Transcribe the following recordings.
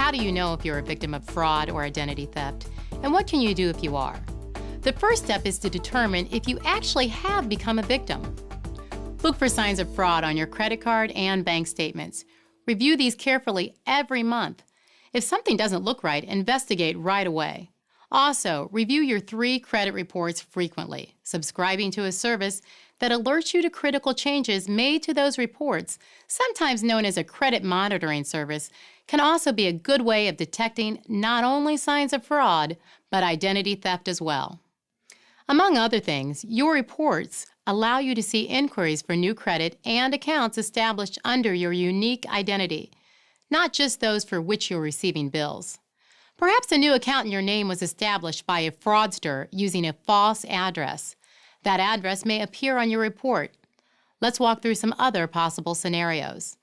how do you know if you're a victim of fraud or identity theft? And what can you do if you are? The first step is to determine if you actually have become a victim. Look for signs of fraud on your credit card and bank statements. Review these carefully every month. If something doesn't look right, investigate right away. Also, review your 3 credit reports frequently. Subscribing to a service that alerts you to critical changes made to those reports, sometimes known as a credit monitoring service, can also be a good way of detecting not only signs of fraud, but identity theft as well. Among other things, your reports allow you to see inquiries for new credit and accounts established under your unique identity, not just those for which you're receiving bills. Perhaps a new account in your name was established by a fraudster using a false address. That address may appear on your report. Let's walk through some other possible scenarios.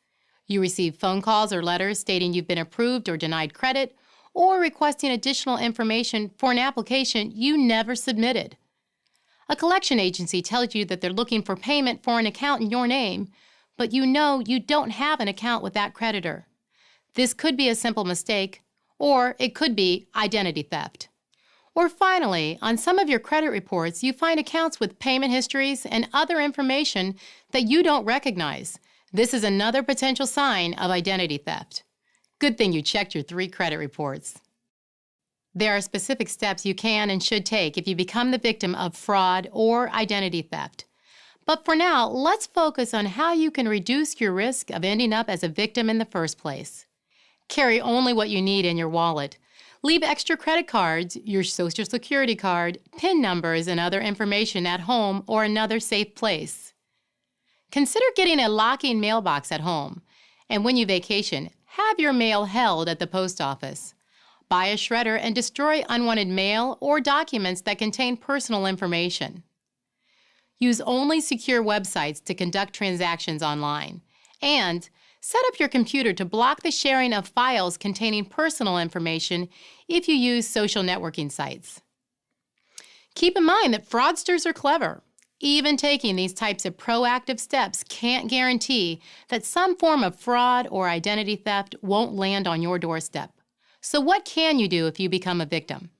You receive phone calls or letters stating you've been approved or denied credit, or requesting additional information for an application you never submitted. A collection agency tells you that they're looking for payment for an account in your name, but you know you don't have an account with that creditor. This could be a simple mistake, or it could be identity theft. Or finally, on some of your credit reports, you find accounts with payment histories and other information that you don't recognize. This is another potential sign of identity theft. Good thing you checked your 3 credit reports. There are specific steps you can and should take if you become the victim of fraud or identity theft. But for now, let's focus on how you can reduce your risk of ending up as a victim in the first place. Carry only what you need in your wallet. Leave extra credit cards, your Social Security card, PIN numbers, and other information at home or another safe place. Consider getting a locking mailbox at home. And when you vacation, have your mail held at the post office. Buy a shredder and destroy unwanted mail or documents that contain personal information. Use only secure websites to conduct transactions online. And set up your computer to block the sharing of files containing personal information if you use social networking sites. Keep in mind that fraudsters are clever. Even taking these types of proactive steps can't guarantee that some form of fraud or identity theft won't land on your doorstep. So what can you do if you become a victim?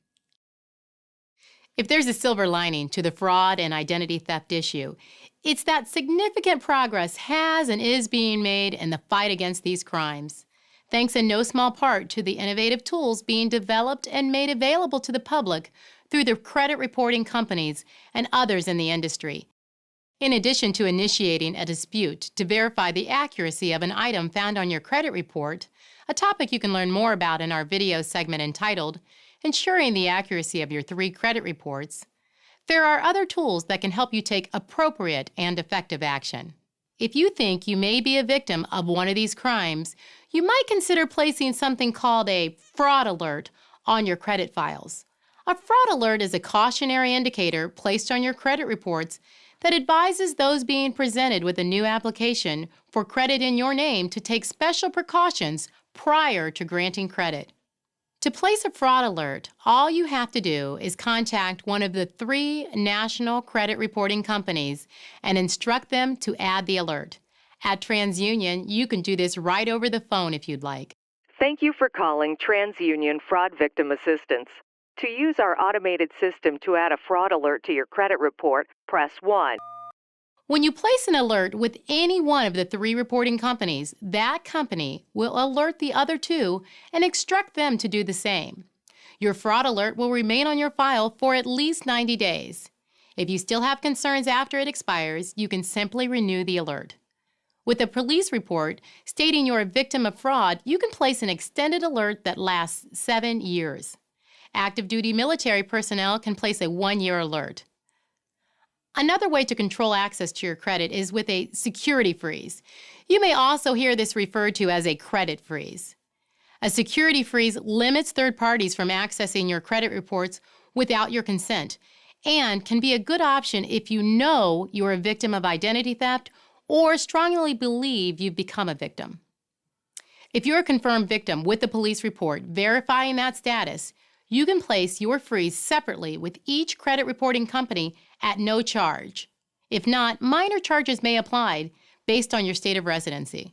If there's a silver lining to the fraud and identity theft issue, it's that significant progress has and is being made in the fight against these crimes, thanks in no small part to the innovative tools being developed and made available to the public through the credit reporting companies and others in the industry. In addition to initiating a dispute to verify the accuracy of an item found on your credit report, a topic you can learn more about in our video segment entitled Ensuring the Accuracy of Your 3 Credit Reports, there are other tools that can help you take appropriate and effective action. If you think you may be a victim of one of these crimes, you might consider placing something called a fraud alert on your credit files. A fraud alert is a cautionary indicator placed on your credit reports that advises those being presented with a new application for credit in your name to take special precautions prior to granting credit. To place a fraud alert, all you have to do is contact one of the 3 national credit reporting companies and instruct them to add the alert. At TransUnion, you can do this right over the phone if you'd like. Thank you for calling TransUnion Fraud Victim Assistance. To use our automated system to add a fraud alert to your credit report, press 1. When you place an alert with any one of the 3 reporting companies, that company will alert the other 2 and instruct them to do the same. Your fraud alert will remain on your file for at least 90 days. If you still have concerns after it expires, you can simply renew the alert. With a police report stating you're a victim of fraud, you can place an extended alert that lasts 7 years. Active duty military personnel can place a 1-year alert. Another way to control access to your credit is with a security freeze. You may also hear this referred to as a credit freeze. A security freeze limits third parties from accessing your credit reports without your consent and can be a good option if you know you're a victim of identity theft or strongly believe you've become a victim. If you're a confirmed victim with a police report verifying that status, you can place your freeze separately with each credit reporting company at no charge. If not, minor charges may apply based on your state of residency.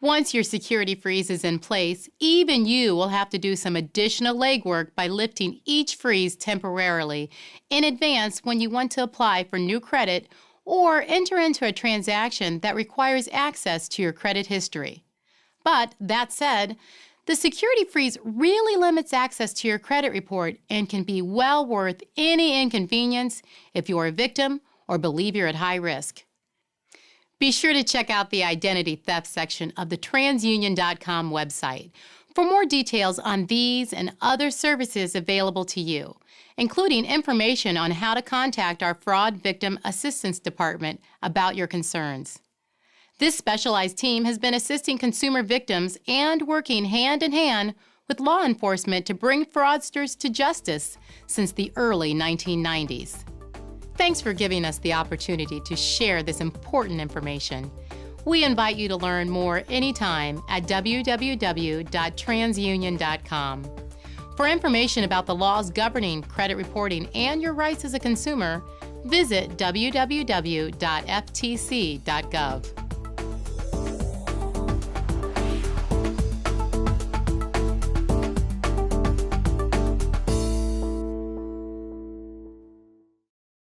Once your security freeze is in place, even you will have to do some additional legwork by lifting each freeze temporarily in advance when you want to apply for new credit or enter into a transaction that requires access to your credit history. But that said, the security freeze really limits access to your credit report and can be well worth any inconvenience if you're a victim or believe you're at high risk. Be sure to check out the identity theft section of the TransUnion.com website for more details on these and other services available to you, including information on how to contact our Fraud Victim Assistance Department about your concerns. This specialized team has been assisting consumer victims and working hand in hand with law enforcement to bring fraudsters to justice since the early 1990s. Thanks for giving us the opportunity to share this important information. We invite you to learn more anytime at www.transunion.com. For information about the laws governing credit reporting and your rights as a consumer, visit www.ftc.gov.